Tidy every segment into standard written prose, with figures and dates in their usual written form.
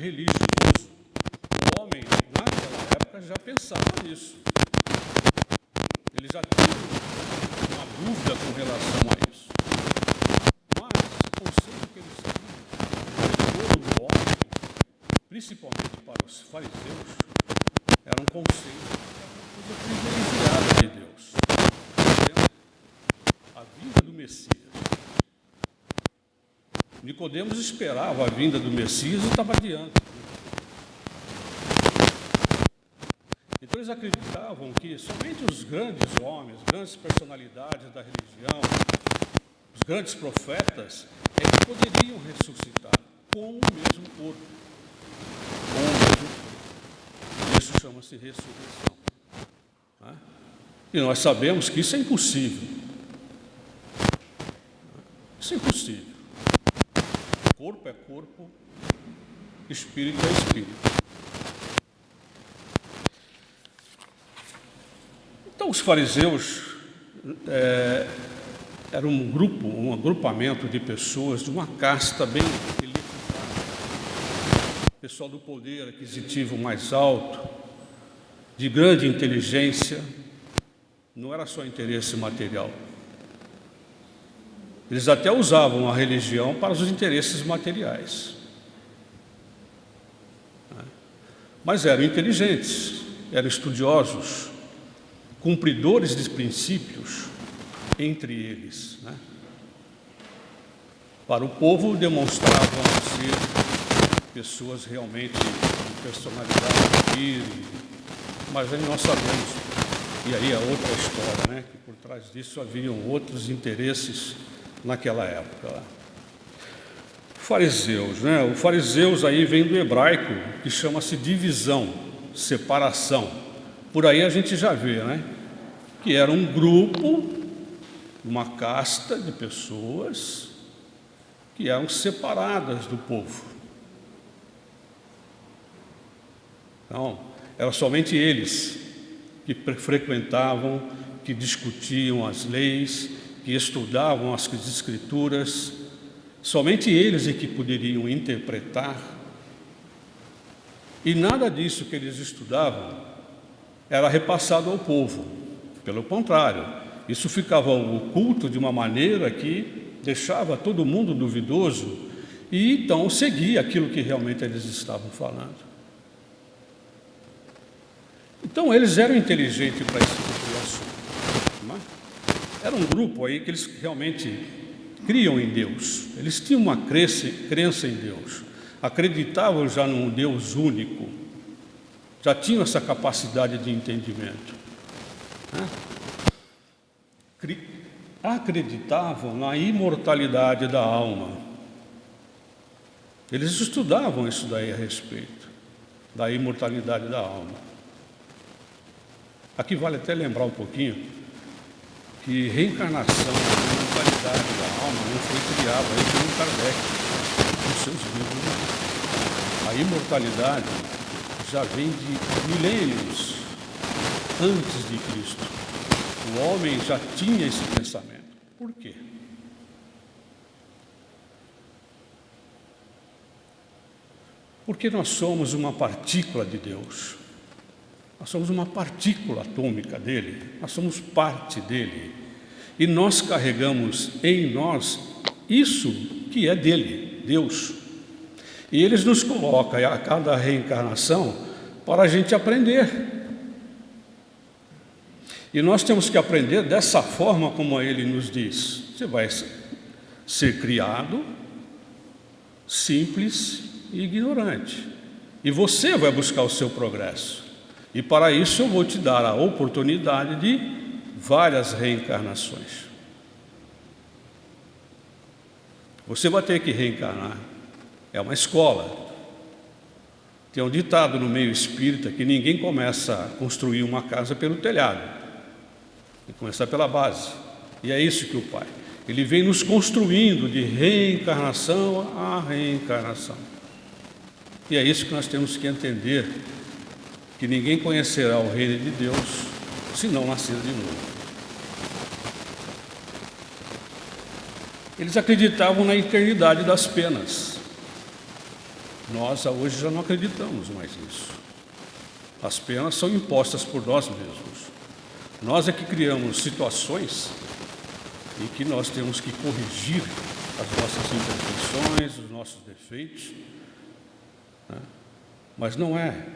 religioso. O homem, naquela época, já pensava nisso. Ele já tinha uma dúvida com relação a isso. Mas o conselho que eles tinham, todo homem, principalmente para os fariseus, era um conselho, uma coisa privilegiada de Deus. A vinda do Messias. Nicodemos esperava a vinda do Messias e estava adiante. Então eles acreditavam que somente os grandes homens, grandes personalidades da religião, os grandes profetas, é que poderiam ressuscitar com o mesmo corpo. Com o mesmo corpo. Isso chama-se ressurreição. E nós sabemos que isso é impossível. Isso é impossível. Corpo é corpo, espírito é espírito. Então, os fariseus eram um agrupamento de pessoas de uma casta bem elitizada. Pessoal do poder aquisitivo mais alto, de grande inteligência, não era só interesse material. Eles até usavam a religião para os interesses materiais. Mas eram inteligentes, eram estudiosos, cumpridores de princípios entre eles. Para o povo, demonstravam ser pessoas realmente de personalidade firme, mas aí nós sabemos, e aí é outra história, que por trás disso haviam outros interesses naquela época. Fariseus, O fariseus aí vem do hebraico, que chama-se divisão, separação. Por aí a gente já vê, que era um grupo, uma casta de pessoas que eram separadas do povo. Então, eram somente eles que frequentavam, que discutiam as leis, que estudavam as escrituras, somente eles é que poderiam interpretar, e nada disso que eles estudavam era repassado ao povo. Pelo contrário, isso ficava oculto de uma maneira que deixava todo mundo duvidoso e então seguia aquilo que realmente eles estavam falando. Então eles eram inteligentes para esse tipo de assunto. Era um grupo aí que eles realmente criam em Deus. Eles tinham uma crença em Deus. Acreditavam já num Deus único. Já tinham essa capacidade de entendimento. Acreditavam na imortalidade da alma. Eles estudavam isso daí a respeito da imortalidade da alma. Aqui vale até lembrar um pouquinho que reencarnação, a imortalidade da alma não foi criada aí pelo Kardec nos seus livros. A imortalidade já vem de milênios antes de Cristo. O homem já tinha esse pensamento. Por quê? Porque nós somos uma partícula de Deus. Nós somos uma partícula atômica dele. Nós somos parte dele. E nós carregamos em nós isso que é dele, Deus. E eles nos colocam a cada reencarnação para a gente aprender. E nós temos que aprender dessa forma como ele nos diz. Você vai ser criado simples e ignorante. E você vai buscar o seu progresso. E para isso eu vou te dar a oportunidade de várias reencarnações. Você vai ter que reencarnar. É uma escola. Tem um ditado no meio espírita que ninguém começa a construir uma casa pelo telhado. Tem que começar pela base. E é isso que o Pai, ele vem nos construindo de reencarnação a reencarnação. E é isso que nós temos que entender, que ninguém conhecerá o reino de Deus se não nascer de novo. Eles acreditavam na eternidade das penas. Nós hoje já não acreditamos mais nisso. As penas são impostas por nós mesmos. Nós é que criamos situações em que nós temos que corrigir as nossas imperfeições, os nossos defeitos, né? Mas não é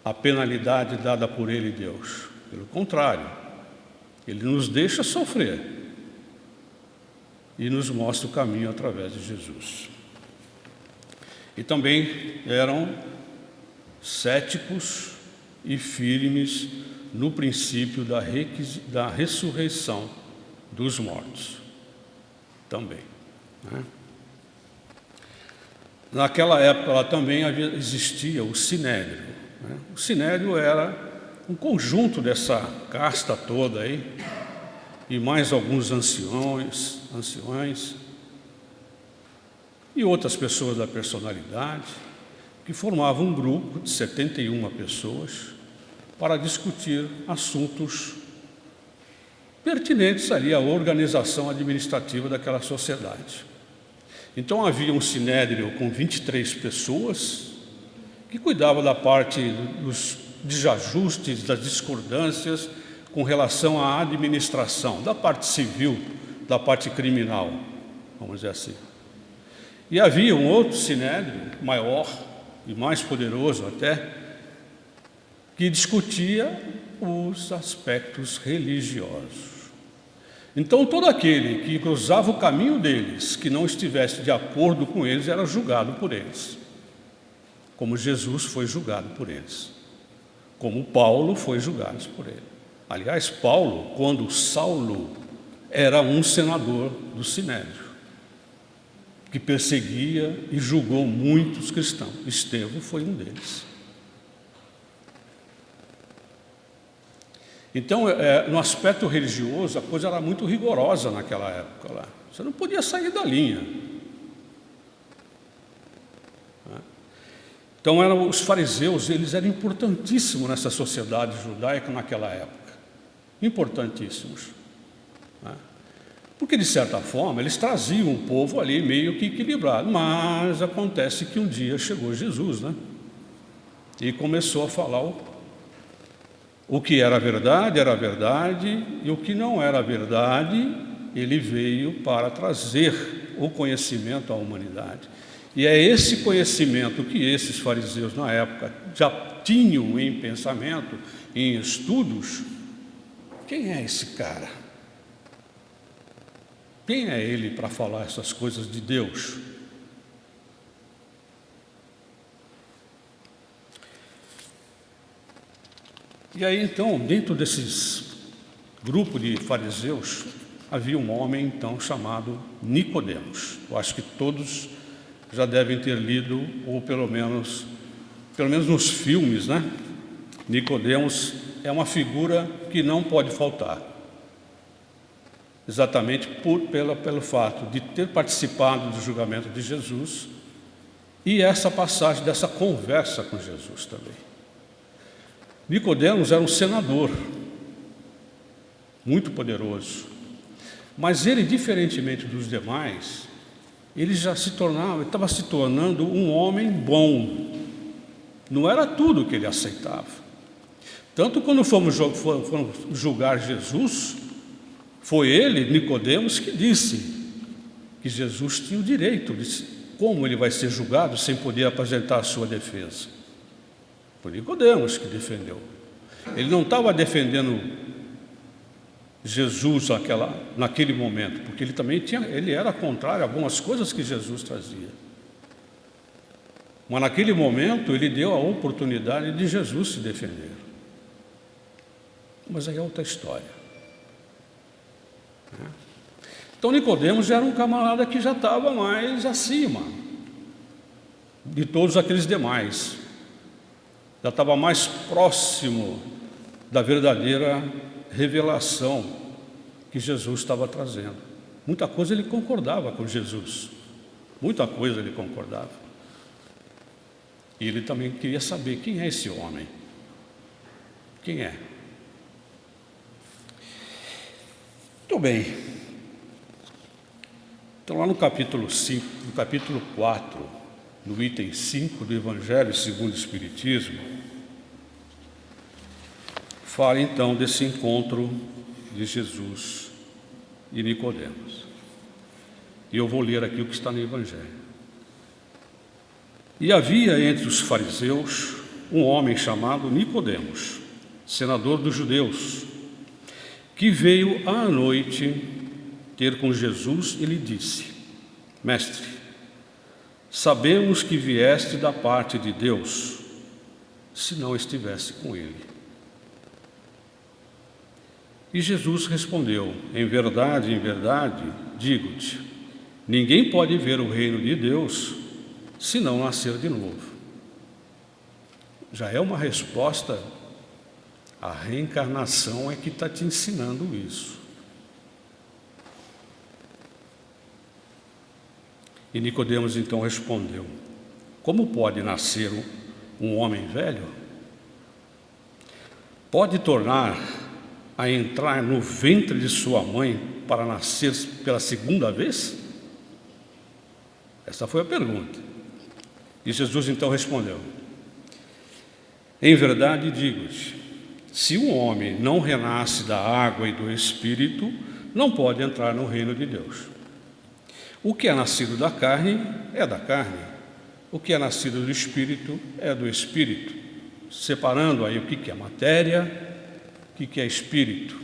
a penalidade dada por Ele, Deus. Pelo contrário, Ele nos deixa sofrer e nos mostra o caminho através de Jesus. E também eram céticos e firmes no princípio da ressurreição dos mortos. Também, né? Naquela época lá também existia o Sinédrio, né? O Sinédrio era um conjunto dessa casta toda aí, e mais alguns anciões e outras pessoas da personalidade, que formavam um grupo de 71 pessoas para discutir assuntos pertinentes ali à organização administrativa daquela sociedade. Então havia um sinédrio com 23 pessoas que cuidavam da parte dos desajustes, das discordâncias com relação à administração, da parte civil, da parte criminal, vamos dizer assim. E havia um outro sinédrio, maior e mais poderoso até, que discutia os aspectos religiosos. Então, todo aquele que cruzava o caminho deles, que não estivesse de acordo com eles, era julgado por eles, como Jesus foi julgado por eles, como Paulo foi julgado por ele. Aliás, Paulo, quando Saulo era um senador do Sinédrio, que perseguia e julgou muitos cristãos. Estevão foi um deles. Então, no aspecto religioso, a coisa era muito rigorosa naquela época lá. Você não podia sair da linha. Então, os fariseus, eles eram importantíssimos nessa sociedade judaica naquela época. Importantíssimos. Porque, de certa forma, eles traziam o povo ali meio que equilibrado. Mas acontece que um dia chegou Jesus, né? E começou a falar o que era verdade, e o que não era verdade, ele veio para trazer o conhecimento à humanidade. E é esse conhecimento que esses fariseus, na época, já tinham em pensamento, em estudos. Quem é esse cara? Quem é ele para falar essas coisas de Deus? E aí, então, dentro desses grupos de fariseus, havia um homem, então, chamado Nicodemos. Eu acho que todos já devem ter lido, ou pelo menos nos filmes, né? Nicodemos é uma figura que não pode faltar. Exatamente pelo fato de ter participado do julgamento de Jesus e essa passagem dessa conversa com Jesus também. Nicodemos era um senador, muito poderoso, mas ele, diferentemente dos demais, ele estava se tornando um homem bom. Não era tudo que ele aceitava. Tanto quando fomos julgar Jesus, foi ele, Nicodemos, que disse que Jesus tinha o direito de como ele vai ser julgado sem poder apresentar a sua defesa. Foi Nicodemos que defendeu. Ele não estava defendendo Jesus naquele momento, porque ele era contrário a algumas coisas que Jesus trazia. Mas naquele momento ele deu a oportunidade de Jesus se defender. Mas aí é outra história. Então Nicodemos era um camarada que já estava mais acima de todos aqueles demais. Já estava mais próximo da verdadeira revelação que Jesus estava trazendo. Muita coisa ele concordava com Jesus. Muita coisa ele concordava. E ele também queria saber quem é esse homem. Quem é? Muito bem. Então lá no capítulo 5, no capítulo 4, no item 5 do Evangelho segundo o Espiritismo, fala então desse encontro de Jesus e Nicodemos. E eu vou ler aqui o que está no Evangelho. E havia entre os fariseus um homem chamado Nicodemos, senador dos judeus, que veio à noite ter com Jesus e lhe disse: Mestre, sabemos que vieste da parte de Deus, se não estivesse com ele. E Jesus respondeu: em verdade, digo-te, ninguém pode ver o reino de Deus se não nascer de novo. Já é uma resposta. A reencarnação é que está te ensinando isso. E Nicodemos então respondeu: como pode nascer um homem velho? Pode tornar a entrar no ventre de sua mãe para nascer pela segunda vez? Essa foi a pergunta. E Jesus então respondeu: em verdade digo-te, se um homem não renasce da água e do Espírito, não pode entrar no reino de Deus. O que é nascido da carne é da carne, o que é nascido do Espírito é do Espírito, separando aí o que é matéria, o que é Espírito.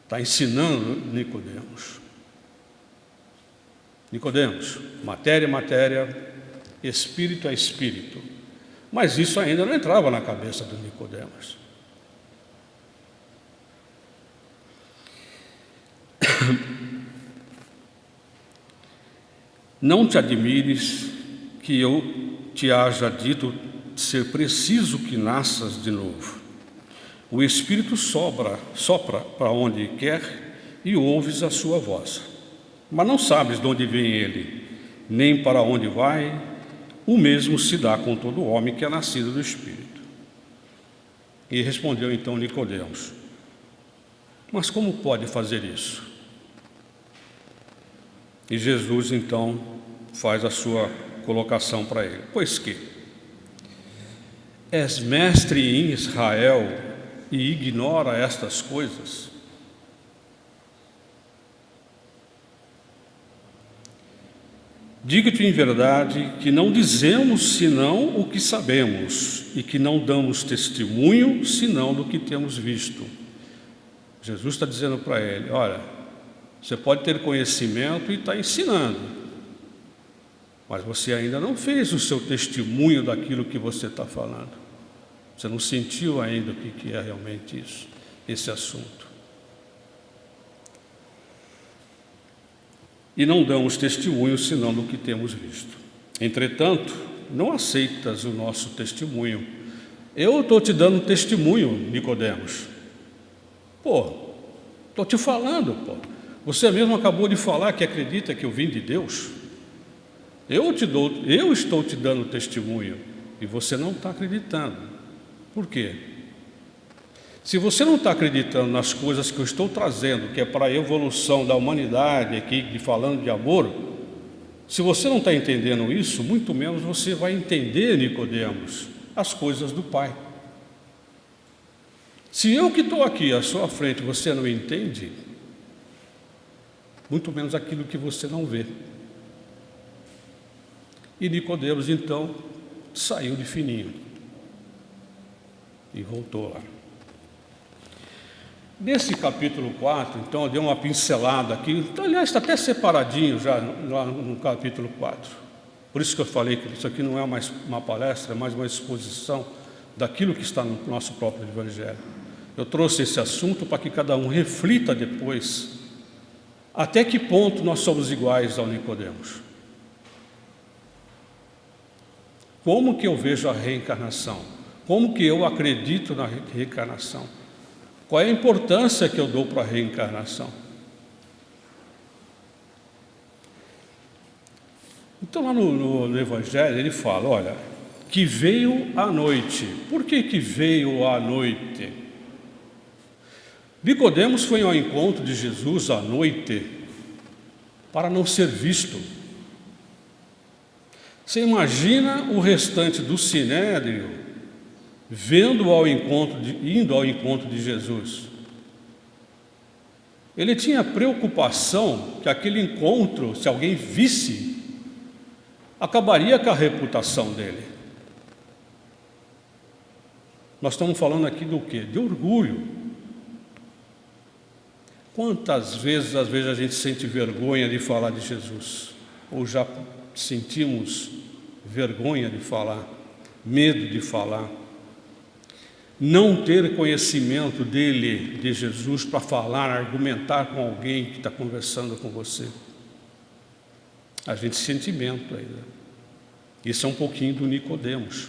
Está ensinando Nicodemos. Nicodemos, matéria é matéria, Espírito é Espírito. Mas isso ainda não entrava na cabeça do Nicodemos. Não te admires que eu te haja dito ser preciso que nasças de novo. O Espírito sopra para onde quer e ouves a sua voz, mas não sabes de onde vem ele, nem para onde vai. O mesmo se dá com todo homem que é nascido do Espírito. E respondeu então Nicodemos: mas como pode fazer isso? E Jesus então faz a sua colocação para ele: pois que és mestre em Israel e ignora estas coisas? Digo-te em verdade que não dizemos senão o que sabemos, e que não damos testemunho senão do que temos visto. Jesus está dizendo para ele: olha, você pode ter conhecimento e está ensinando, mas você ainda não fez o seu testemunho daquilo que você está falando. Você não sentiu ainda o que é realmente isso, esse assunto. E não damos testemunho senão do que temos visto. Entretanto, não aceitas o nosso testemunho. Eu estou te dando testemunho, Nicodemos. Estou te falando, Você mesmo acabou de falar que acredita que eu vim de Deus. Eu estou te dando testemunho e você não está acreditando. Por quê? Se você não está acreditando nas coisas que eu estou trazendo, que é para a evolução da humanidade aqui, falando de amor, se você não está entendendo isso, muito menos você vai entender, Nicodemos, as coisas do Pai. Se eu que estou aqui à sua frente, você não entende, muito menos aquilo que você não vê. E Nicodemos então saiu de fininho e voltou lá. Nesse capítulo 4, então, eu dei uma pincelada aqui, então, aliás, está até separadinho já lá no capítulo 4. Por isso que eu falei que isso aqui não é mais uma palestra, é mais uma exposição daquilo que está no nosso próprio Evangelho. Eu trouxe esse assunto para que cada um reflita depois até que ponto nós somos iguais ao Nicodemos. Como que eu vejo a reencarnação? Como que eu acredito na reencarnação? Qual é a importância que eu dou para a reencarnação? Então, lá no Evangelho, ele fala, olha, que veio à noite. Por que veio à noite? Nicodemos foi ao encontro de Jesus à noite para não ser visto. Você imagina o restante do Sinédrio indo ao encontro de Jesus. Ele tinha preocupação que aquele encontro, se alguém visse, acabaria com a reputação dele. Nós estamos falando aqui do quê? De orgulho. Quantas vezes, às vezes, a gente sente vergonha de falar de Jesus? Ou já sentimos vergonha de falar, medo de falar? Não ter conhecimento dele, de Jesus, para falar, argumentar com alguém que está conversando com você. A gente sente medo ainda. Isso é um pouquinho do Nicodemos.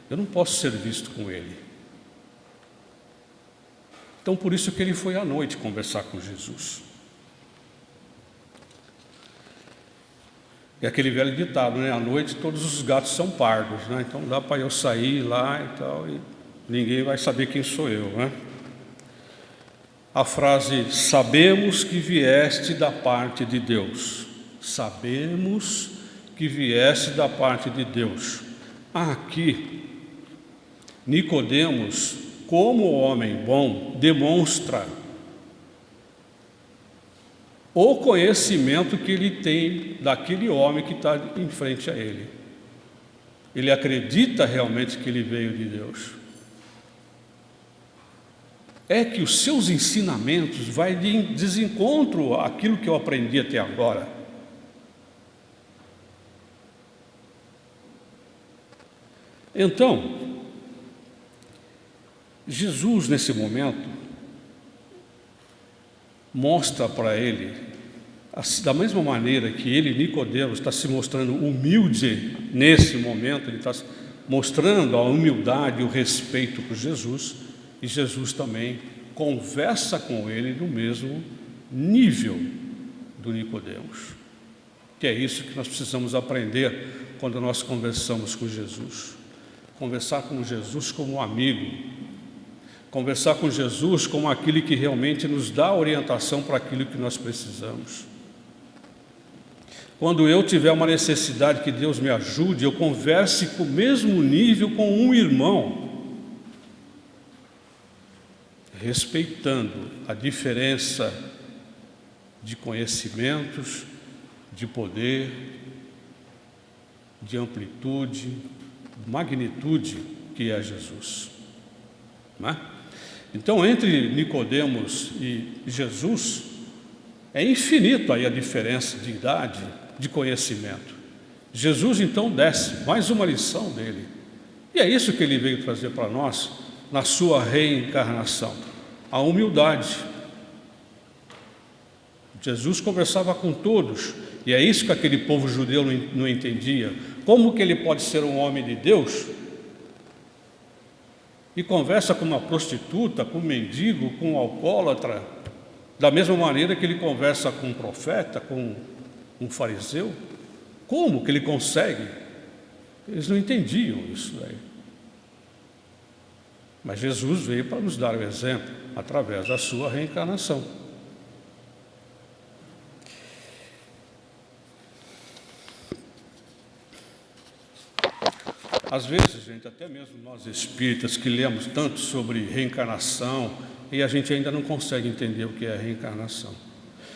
Eu não posso ser visto com ele. Então, por isso que ele foi à noite conversar com Jesus. É aquele velho ditado, né? À noite todos os gatos são pardos, né? Então dá para eu sair lá e tal, e ninguém vai saber quem sou eu, né? A frase, sabemos que vieste da parte de Deus. Sabemos que vieste da parte de Deus. Aqui, Nicodemos, como homem bom, demonstra o conhecimento que ele tem daquele homem que está em frente a ele. Ele acredita realmente que ele veio de Deus. É que os seus ensinamentos vai de desencontro àquilo que eu aprendi até agora. Então, Jesus, nesse momento, mostra para ele, da mesma maneira que ele, Nicodemos, está se mostrando humilde nesse momento, ele está mostrando a humildade e o respeito por Jesus, e Jesus também conversa com ele no mesmo nível do Nicodemos. Que é isso que nós precisamos aprender quando nós conversamos com Jesus. Conversar com Jesus como um amigo, conversar com Jesus como aquele que realmente nos dá orientação para aquilo que nós precisamos. Quando eu tiver uma necessidade que Deus me ajude, eu converse com o mesmo nível com um irmão, respeitando a diferença de conhecimentos, de poder, de amplitude, magnitude que é Jesus, não é? Então, entre Nicodemos e Jesus, é infinito aí a diferença de idade, de conhecimento. Jesus, então, desce, mais uma lição dele. E é isso que ele veio trazer para nós, na sua reencarnação, a humildade. Jesus conversava com todos, e é isso que aquele povo judeu não entendia. Como que ele pode ser um homem de Deus e conversa com uma prostituta, com um mendigo, com um alcoólatra, da mesma maneira que ele conversa com um profeta, com um fariseu? Como que ele consegue? Eles não entendiam isso daí. Mas Jesus veio para nos dar o exemplo, através da sua reencarnação. Às vezes, gente, até mesmo nós espíritas que lemos tanto sobre reencarnação, e a gente ainda não consegue entender o que é reencarnação.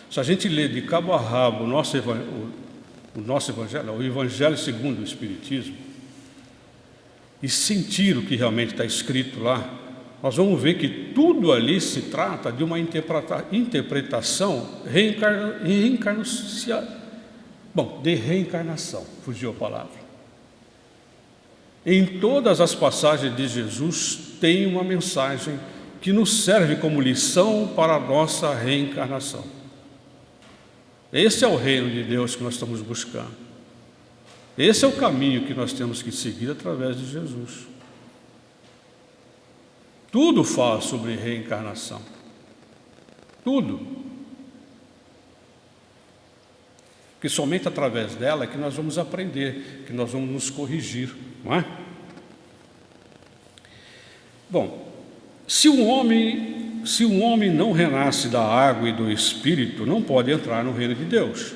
Se a gente lê de cabo a rabo o nosso evangelho, o Evangelho segundo o Espiritismo, e sentir o que realmente está escrito lá, nós vamos ver que tudo ali se trata de uma interpretação de reencarnação, fugiu a palavra. Em todas as passagens de Jesus tem uma mensagem que nos serve como lição para a nossa reencarnação. Esse é o reino de Deus que nós estamos buscando. Esse é o caminho que nós temos que seguir através de Jesus. Tudo fala sobre reencarnação. Tudo. Porque somente através dela é que nós vamos aprender, que nós vamos nos corrigir, não é? Bom, se um homem não renasce da água e do Espírito, não pode entrar no reino de Deus.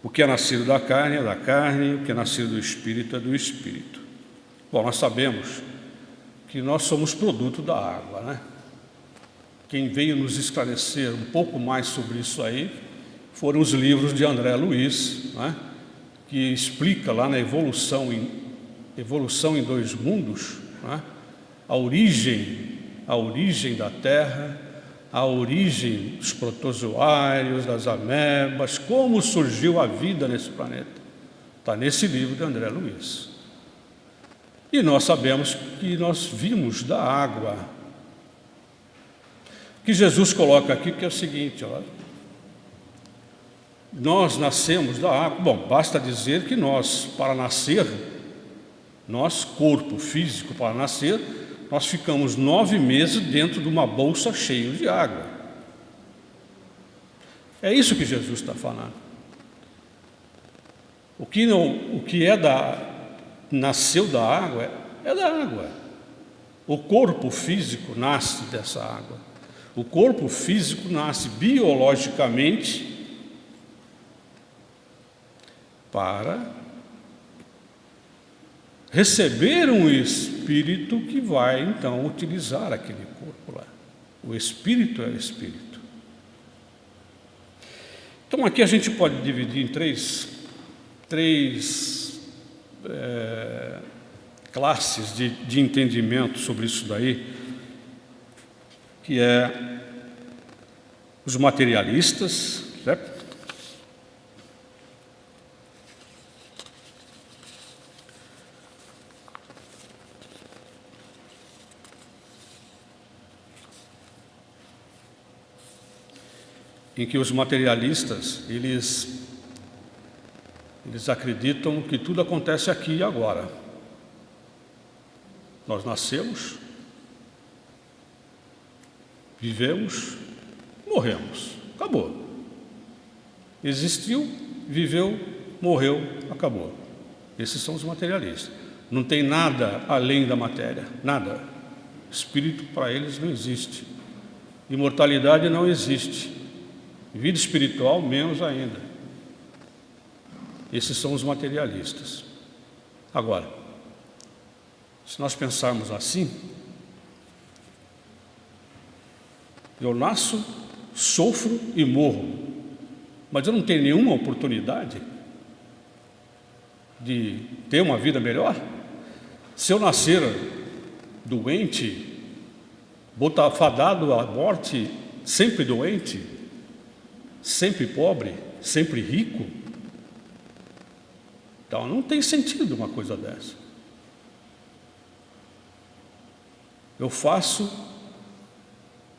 O que é nascido da carne é da carne, o que é nascido do Espírito é do Espírito. Bom, nós sabemos que nós somos produto da água, né? Quem veio nos esclarecer um pouco mais sobre isso aí foram os livros de André Luiz, né? Que explica lá na Evolução em Dois Mundos, né? A origem da Terra, a origem dos protozoários, das amebas, como surgiu a vida nesse planeta. Está nesse livro de André Luiz. E nós sabemos que nós vimos da água. O que Jesus coloca aqui que é o seguinte, olha, nós nascemos da água. Bom, basta dizer que nós, para nascer, nós, corpo físico, para nascer, nós ficamos 9 meses dentro de uma bolsa cheia de água. É isso que Jesus está falando. O que nasceu da água é da água. O corpo físico nasce dessa água. O corpo físico nasce biologicamente para receber um espírito que vai, então, utilizar aquele corpo lá. O espírito é o espírito. Então, aqui a gente pode dividir em três classes de entendimento sobre isso daí, que é os materialistas, certo? Em que os materialistas, eles acreditam que tudo acontece aqui e agora. Nós nascemos, vivemos, morremos, acabou. Existiu, viveu, morreu, acabou. Esses são os materialistas. Não tem nada além da matéria, nada. Espírito para eles não existe. Imortalidade não existe. Vida espiritual, menos ainda. Esses são os materialistas. Agora, se nós pensarmos assim, eu nasço, sofro e morro, mas eu não tenho nenhuma oportunidade de ter uma vida melhor? Se eu nascer doente, botar fadado à morte, sempre doente, sempre pobre, sempre rico, então não tem sentido uma coisa dessa. Eu faço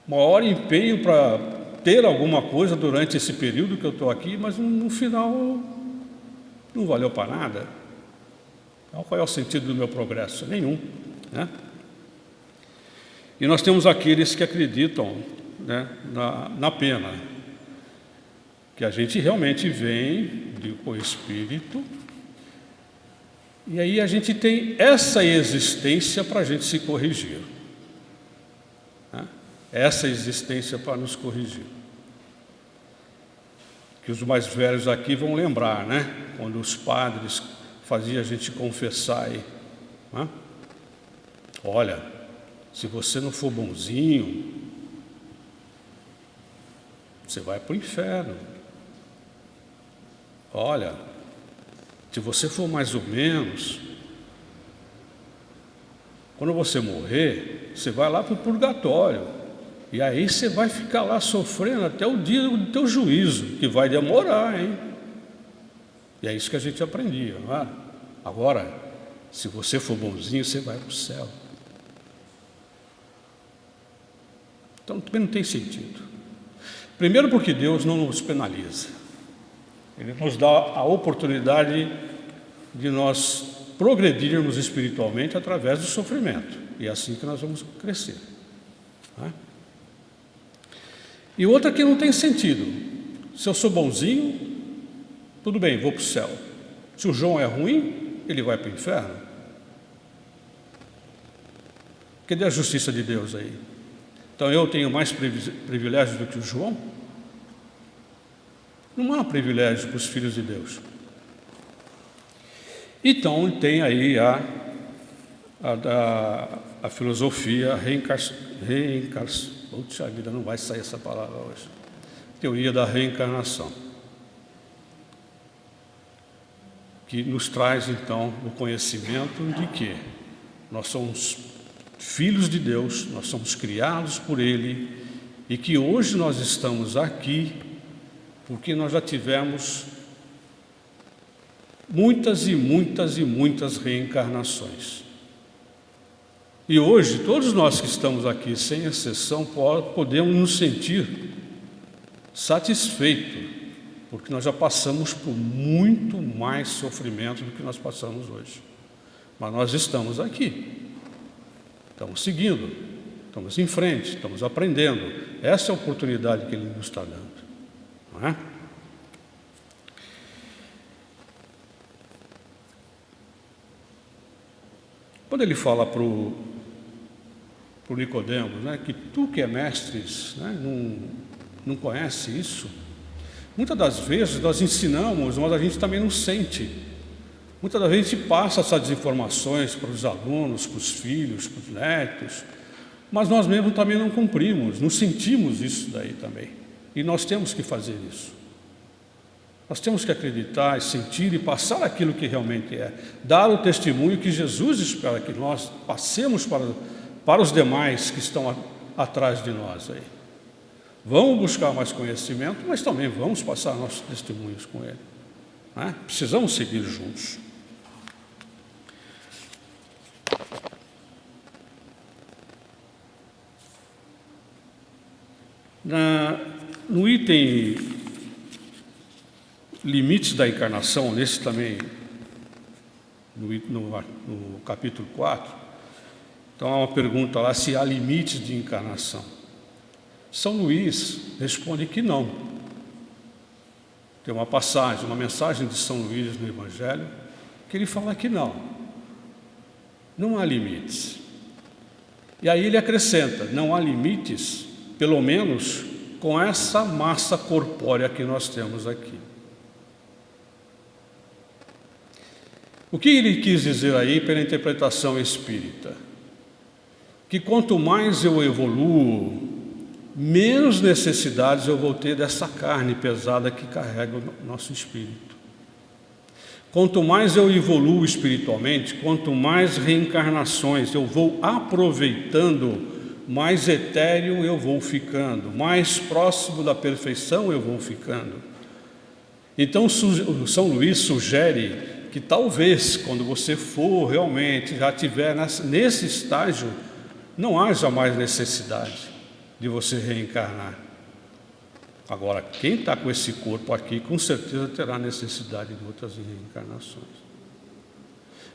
maior empenho para ter alguma coisa durante esse período que eu estou aqui, mas no final não valeu para nada. Então, qual é o sentido do meu progresso? Nenhum, né? E nós temos aqueles que acreditam, né, na pena, que a gente realmente vem com o Espírito, e aí a gente tem essa existência para a gente se corrigir, né? Essa existência para nos corrigir. Que os mais velhos aqui vão lembrar, né? Quando os padres faziam a gente confessar aí, né? Olha, se você não for bonzinho, você vai para o inferno. Olha, se você for mais ou menos, quando você morrer, você vai lá para o purgatório. E aí você vai ficar lá sofrendo até o dia do teu juízo, que vai demorar, hein? E é isso que a gente aprendia, não é? Agora, se você for bonzinho, você vai para o céu. Então também não tem sentido. Primeiro porque Deus não nos penaliza. Ele nos dá a oportunidade de nós progredirmos espiritualmente através do sofrimento. E é assim que nós vamos crescer, né? E outra que não tem sentido. Se eu sou bonzinho, tudo bem, vou para o céu. Se o João é ruim, ele vai para o inferno. Cadê a justiça de Deus aí? Então eu tenho mais privilégios do que o João? Não há privilégio para os filhos de Deus. Então, tem aí a filosofia puxa vida, não vai sair essa palavra hoje. Teoria da reencarnação. Que nos traz, então, o conhecimento de que nós somos filhos de Deus, nós somos criados por Ele, e que hoje nós estamos aqui porque nós já tivemos muitas e muitas e muitas reencarnações. E hoje, todos nós que estamos aqui, sem exceção, podemos nos sentir satisfeitos, porque nós já passamos por muito mais sofrimento do que nós passamos hoje. Mas nós estamos aqui, estamos seguindo, estamos em frente, estamos aprendendo. Essa é a oportunidade que Ele nos está dando, não é? Quando Ele fala para o Nicodemos, né, que tu que é mestres, né, não conhece isso. Muitas das vezes nós ensinamos, mas a gente também não sente. Muitas das vezes a gente passa essas informações para os alunos, para os filhos, para os netos, mas nós mesmos também não cumprimos, não sentimos isso daí também. E nós temos que fazer isso. Nós temos que acreditar e sentir e passar aquilo que realmente é. Dar o testemunho que Jesus espera que nós passemos para os demais que estão atrás de nós aí. Vamos buscar mais conhecimento, mas também vamos passar nossos testemunhos com Ele, né? Precisamos seguir juntos. No item limites da encarnação, nesse também, no capítulo 4, então há uma pergunta lá se há limites de encarnação. São Luís responde que não. Tem uma passagem, uma mensagem de São Luís no Evangelho, que ele fala que não há limites. E aí ele acrescenta, não há limites, pelo menos com essa massa corpórea que nós temos aqui. O que ele quis dizer aí pela interpretação espírita? Que quanto mais eu evoluo, menos necessidades eu vou ter dessa carne pesada que carrega o nosso espírito. Quanto mais eu evoluo espiritualmente, quanto mais reencarnações eu vou aproveitando, mais etéreo eu vou ficando, mais próximo da perfeição eu vou ficando. Então, São Luís sugere que talvez, quando você for realmente, já estiver nesse estágio, não haja mais necessidade de você reencarnar. Agora, quem está com esse corpo aqui, com certeza terá necessidade de outras reencarnações.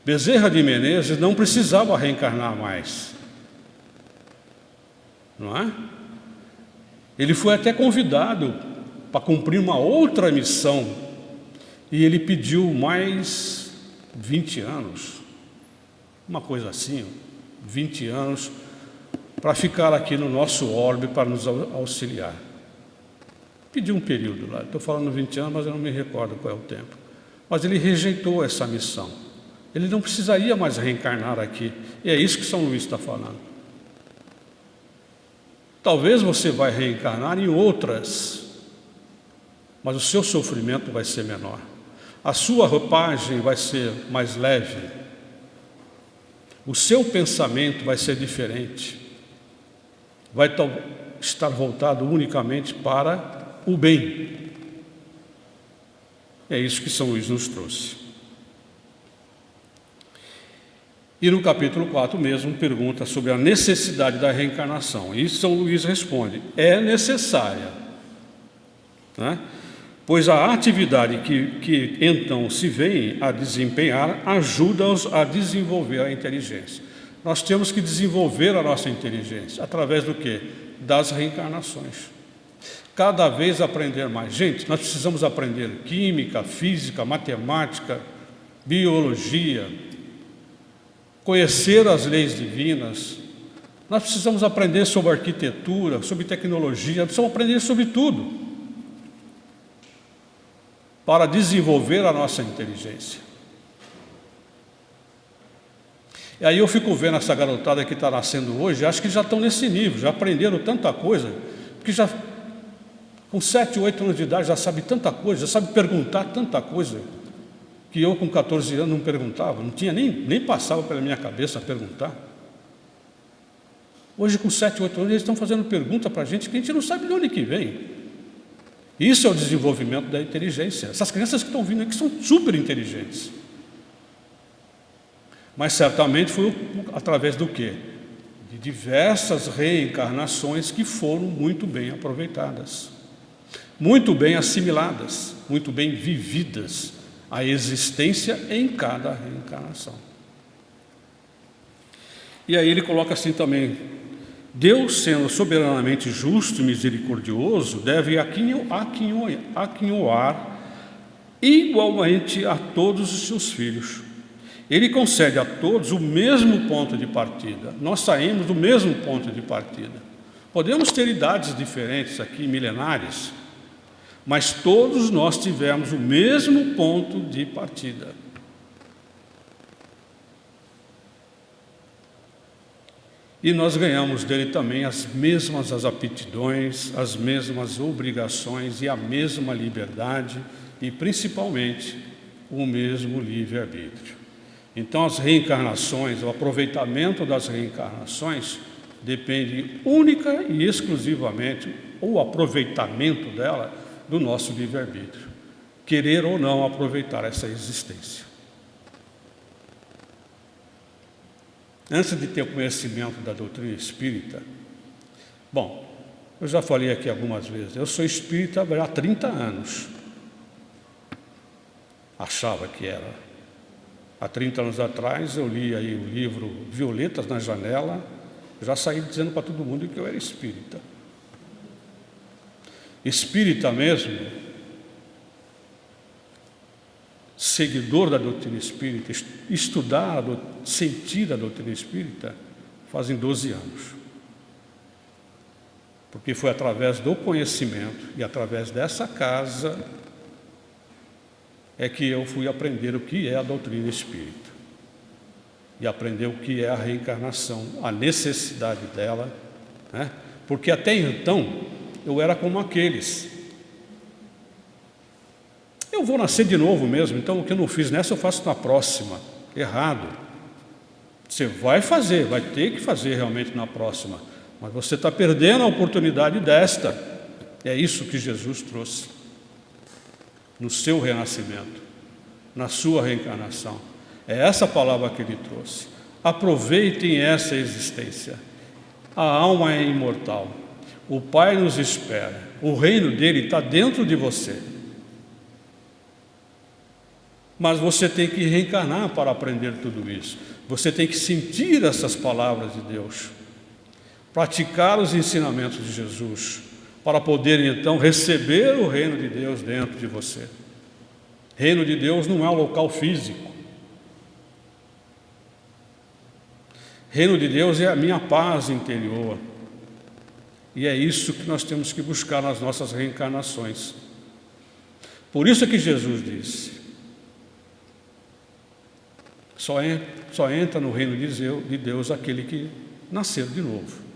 Bezerra de Menezes não precisava reencarnar mais, não é? Ele foi até convidado para cumprir uma outra missão, e ele pediu mais 20 anos, uma coisa assim, 20 anos, para ficar aqui no nosso orbe, para nos auxiliar. Pediu um período lá, estou falando 20 anos, mas eu não me recordo qual é o tempo. Mas ele rejeitou essa missão. Ele não precisaria mais reencarnar aqui, e é isso que São Luís está falando. Talvez você vai reencarnar em outras, mas o seu sofrimento vai ser menor. A sua roupagem vai ser mais leve. O seu pensamento vai ser diferente. Vai estar voltado unicamente para o bem. É isso que São Luís nos trouxe. E no capítulo 4 mesmo pergunta sobre a necessidade da reencarnação. E São Luís responde, é necessária, né? Pois a atividade que então se vem a desempenhar ajuda-os a desenvolver a inteligência. Nós temos que desenvolver a nossa inteligência, através do quê? Das reencarnações. Cada vez aprender mais. Gente, nós precisamos aprender química, física, matemática, biologia, conhecer as leis divinas. Nós precisamos aprender sobre arquitetura, sobre tecnologia, precisamos aprender sobre tudo. para desenvolver a nossa inteligência. E aí eu fico vendo essa garotada que está nascendo hoje, acho que já estão nesse nível, já aprenderam tanta coisa, porque já com 7, 8 anos de idade já sabe tanta coisa, já sabe perguntar tanta coisa, que eu com 14 anos não perguntava, não tinha nem passava pela minha cabeça perguntar. Hoje com 7, 8 anos eles estão fazendo pergunta para a gente que a gente não sabe de onde que vem. Isso é o desenvolvimento da inteligência. Essas crianças que estão vindo aqui são super inteligentes. Mas certamente foi através do quê? De diversas reencarnações que foram muito bem aproveitadas, muito bem assimiladas, muito bem vividas, a existência em cada reencarnação. E aí ele coloca assim também: Deus, sendo soberanamente justo e misericordioso, deve aquinhoar igualmente a todos os seus filhos. Ele concede a todos o mesmo ponto de partida. Nós saímos do mesmo ponto de partida. Podemos ter idades diferentes aqui, milenares, mas todos nós tivemos o mesmo ponto de partida. E nós ganhamos dele também as mesmas aptidões, as mesmas obrigações e a mesma liberdade e, principalmente, o mesmo livre-arbítrio. Então, as reencarnações, o aproveitamento das reencarnações depende única e exclusivamente, o aproveitamento dela, do nosso livre-arbítrio. Querer ou não aproveitar essa existência. Antes de ter o conhecimento da doutrina espírita, bom, eu já falei aqui algumas vezes, eu sou espírita há 30 anos. Achava que era. Há 30 anos atrás eu li aí o livro Violetas na Janela, já saí dizendo para todo mundo que eu era espírita. Espírita mesmo, seguidor da doutrina espírita, estudar, sentir a doutrina espírita, fazem 12 anos. Porque foi através do conhecimento e através dessa casa é que eu fui aprender o que é a doutrina espírita. E aprender o que é a reencarnação, a necessidade dela, né? Porque até então eu era como aqueles. Eu vou nascer de novo mesmo, então o que eu não fiz nessa eu faço na próxima. Errado. Você vai fazer, vai ter que fazer realmente na próxima, mas você está perdendo a oportunidade desta. É isso que Jesus trouxe no seu renascimento, na sua reencarnação. É essa palavra que ele trouxe. Aproveitem essa existência. A alma é imortal. O Pai nos espera. O reino dele está dentro de você. Mas você tem que reencarnar para aprender tudo isso. Você tem que sentir essas palavras de Deus, praticar os ensinamentos de Jesus, para poder então receber o reino de Deus dentro de você. Reino de Deus não é um local físico. Reino de Deus é a minha paz interior. E é isso que nós temos que buscar nas nossas reencarnações. Por isso é que Jesus disse: só entra no reino de Deus aquele que nasceu de novo.